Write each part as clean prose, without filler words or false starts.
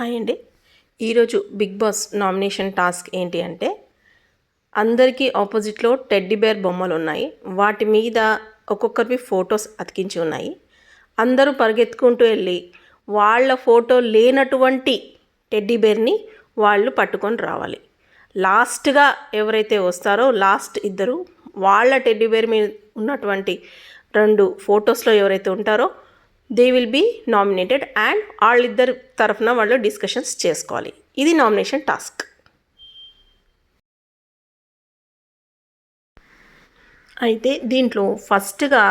Hi అండి. ఈరోజు big boss nomination task ఏంటి అంటే, అందరికీ ఆపోజిట్లో టెడ్డీ బేర్ బొమ్మలు ఉన్నాయి. వాటి మీద ఒక్కొక్కరివి ఫొటోస్ అతికించి ఉన్నాయి. అందరూ పరిగెత్తుకుంటూ వెళ్ళి వాళ్ళ ఫోటో లేనటువంటి టెడ్డీ బేర్ని వాళ్ళు పట్టుకొని రావాలి. లాస్ట్గా ఎవరైతే వస్తారో లాస్ట్ ఇద్దరు వాళ్ళ టెడ్డీ బేర్ మీద ఉన్నటువంటి 2 ఫొటోస్లో ఎవరైతే ఉంటారో they will be nominated and వాళ్ళిద్దరి తరఫున వాళ్ళు డిస్కషన్స్ చేసుకోవాలి. ఇది నామినేషన్ టాస్క్. అయితే దీంట్లో ఫస్ట్గా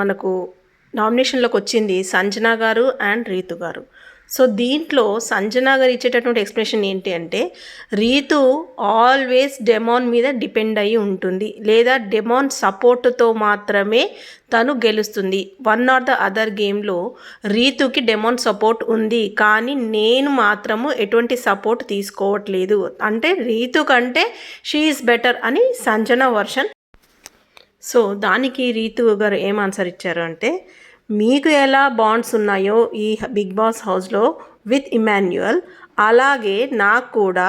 మనకు నామినేషన్లోకి వచ్చింది సంజన గారు అండ్ రీతు గారు. సో దీంట్లో సంజన గారు ఇచ్చేటటువంటి ఎక్స్ప్లెనేషన్ ఏంటి అంటే, రీతు ఆల్వేస్ డెమాన్ మీద డిపెండ్ అయ్యి ఉంటుంది, లేదా డెమాన్ సపోర్టుతో మాత్రమే తను గెలుస్తుంది. వన్ ఆర్ ద అదర్ గేమ్లో రీతుకి డెమాన్ సపోర్ట్ ఉంది, కానీ నేను మాత్రము ఎటువంటి సపోర్ట్ తీసుకోవట్లేదు, అంటే రీతు కంటే షీ ఈజ్ బెటర్ అని సంజన వర్షన్. సో దానికి రీతు గారు ఏం ఆన్సర్ ఇచ్చారు అంటే, మీకు ఎలా బాండ్స్ ఉన్నాయో ఈ బిగ్ బాస్ హౌస్లో విత్ ఇమాన్యుయల్, అలాగే నాకు కూడా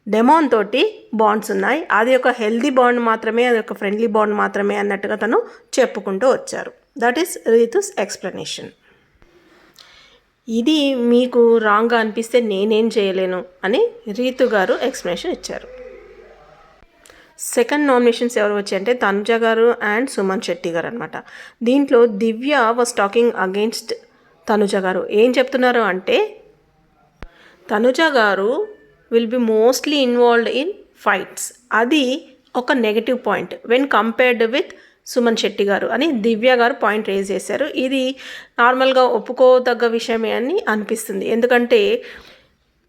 డెమాన్ తోటి బాండ్స్ ఉన్నాయి. అది ఒక హెల్దీ బాండ్ మాత్రమే, అది ఒక ఫ్రెండ్లీ బాండ్ మాత్రమే అన్నట్టుగా తను చెప్పుకుంటూ వచ్చారు. That is Ritu's explanation. ఇది మీకు రాంగ్గా అనిపిస్తే నేనేం చేయలేను అని రీతు గారు ఎక్స్ప్లెనేషన్ ఇచ్చారు. సెకండ్ నామినేషన్స్ ఎవరు వచ్చాయంటే తనుజ గారు అండ్ సుమన్ శెట్టి గారు అనమాట. దీంట్లో దివ్య వాజ్ టాకింగ్ అగెయిన్స్ట్ తనుజ గారు. ఏం చెప్తున్నారు అంటే, తనుజ గారు will be mostly involved in fights, అది ఒక negative point when compared with Suman Shetty గారు అని దివ్య గారు పాయింట్ రేజ్ చేశారు. ఇది నార్మల్గా ఒప్పుకోదగ్గ విషయమే అని అనిపిస్తుంది. ఎందుకంటే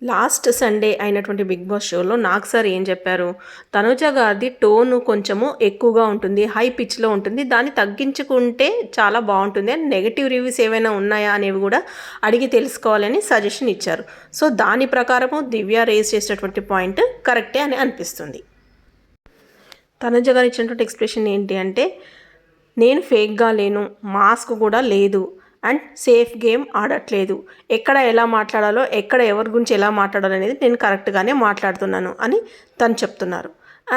లాస్ట్ సండే అయినటువంటి బిగ్ బాస్ షోలో నాగ్ సార్ ఏం చెప్పారు, తనుజ గారిది టోను కొంచెము ఎక్కువగా ఉంటుంది, హై పిచ్లో ఉంటుంది, దాన్ని తగ్గించుకుంటే చాలా బాగుంటుంది అని నెగటివ్ రివ్యూస్ ఏవైనా ఉన్నాయా అనేవి కూడా అడిగి తెలుసుకోవాలని సజెషన్ ఇచ్చారు. సో దాని ప్రకారము దివ్య రేజ్ చేసేటటువంటి పాయింట్ కరెక్టే అని అనిపిస్తుంది. తనుజ గారు ఇచ్చినటువంటి ఎక్స్ప్రెషన్ ఏంటి అంటే, నేను ఫేక్గా లేను, మాస్క్ కూడా లేదు అండ్ సేఫ్ గేమ్ ఆడట్లేదు, ఎక్కడ ఎలా మాట్లాడాలో, ఎక్కడ ఎవరి గురించి ఎలా మాట్లాడాలో అనేది నేను కరెక్ట్గానే మాట్లాడుతున్నాను అని తను చెప్తున్నారు.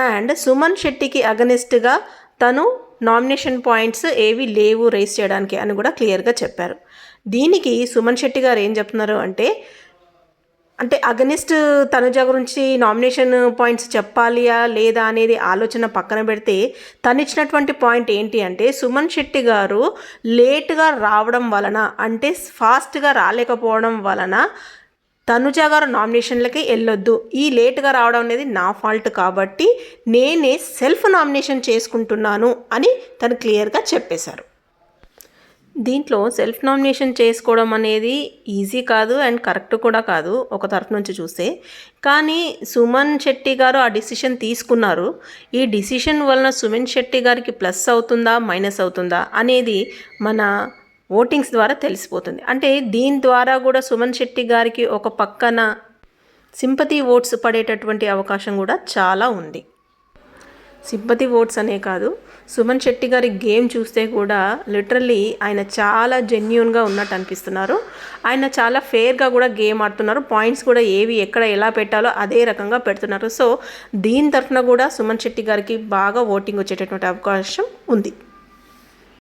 అండ్ సుమన్ శెట్టికి అగనెస్ట్గా తను నామినేషన్ పాయింట్స్ ఏవి లేవు రేస్ చేయడానికి అని కూడా క్లియర్గా చెప్పారు. దీనికి సుమన్ శెట్టి గారు ఏం చెప్తున్నారు అంటే అగనిస్ట్ తనుజ గురించి నామినేషన్ పాయింట్స్ చెప్పాలియా లేదా అనేది ఆలోచన పక్కన పెడితే, తను ఇచ్చినటువంటి పాయింట్ ఏంటి అంటే, సుమన్ శెట్టి గారు లేట్గా రావడం వలన, అంటే ఫాస్ట్గా రాలేకపోవడం వలన తనుజ గారు నామినేషన్లకి వెళ్ళొద్దు, ఈ లేట్గా రావడం అనేది నా ఫాల్ట్ కాబట్టి నేనే సెల్ఫ్ నామినేషన్ చేసుకుంటున్నాను అని తను క్లియర్గా చెప్పేశారు. దీంట్లో సెల్ఫ్ నామినేషన్ చేసుకోవడం అనేది ఈజీ కాదు అండ్ కరెక్ట్ కూడా కాదు ఒక తరఫు నుంచి చూస్తే. కానీ సుమన్ శెట్టి గారు ఆ డిసిషన్ తీసుకున్నారు. ఈ డిసిషన్ వలన సుమన్ శెట్టి గారికి ప్లస్ అవుతుందా మైనస్ అవుతుందా అనేది మన ఓటింగ్స్ ద్వారా తెలిసిపోతుంది. అంటే దీని ద్వారా కూడా సుమన్ శెట్టి గారికి ఒక పక్కన సింపతి ఓట్స్ పడేటటువంటి అవకాశం కూడా చాలా ఉంది. సింపతి ఓట్స్ అనే కాదు, సుమన్ శెట్టి గారి గేమ్ చూస్తే కూడా లిటరల్లీ ఆయన చాలా జెన్యూన్గా ఉన్నట్టు అనిపిస్తున్నారు. ఆయన చాలా ఫేర్గా కూడా గేమ్ ఆడుతున్నారు. పాయింట్స్ కూడా ఏవి ఎక్కడ ఎలా పెట్టాలో అదే రకంగా పెడుతున్నారు. సో దీని తరఫున కూడా సుమన్ శెట్టి గారికి బాగా ఓటింగ్ వచ్చేటటువంటి అవకాశం ఉంది.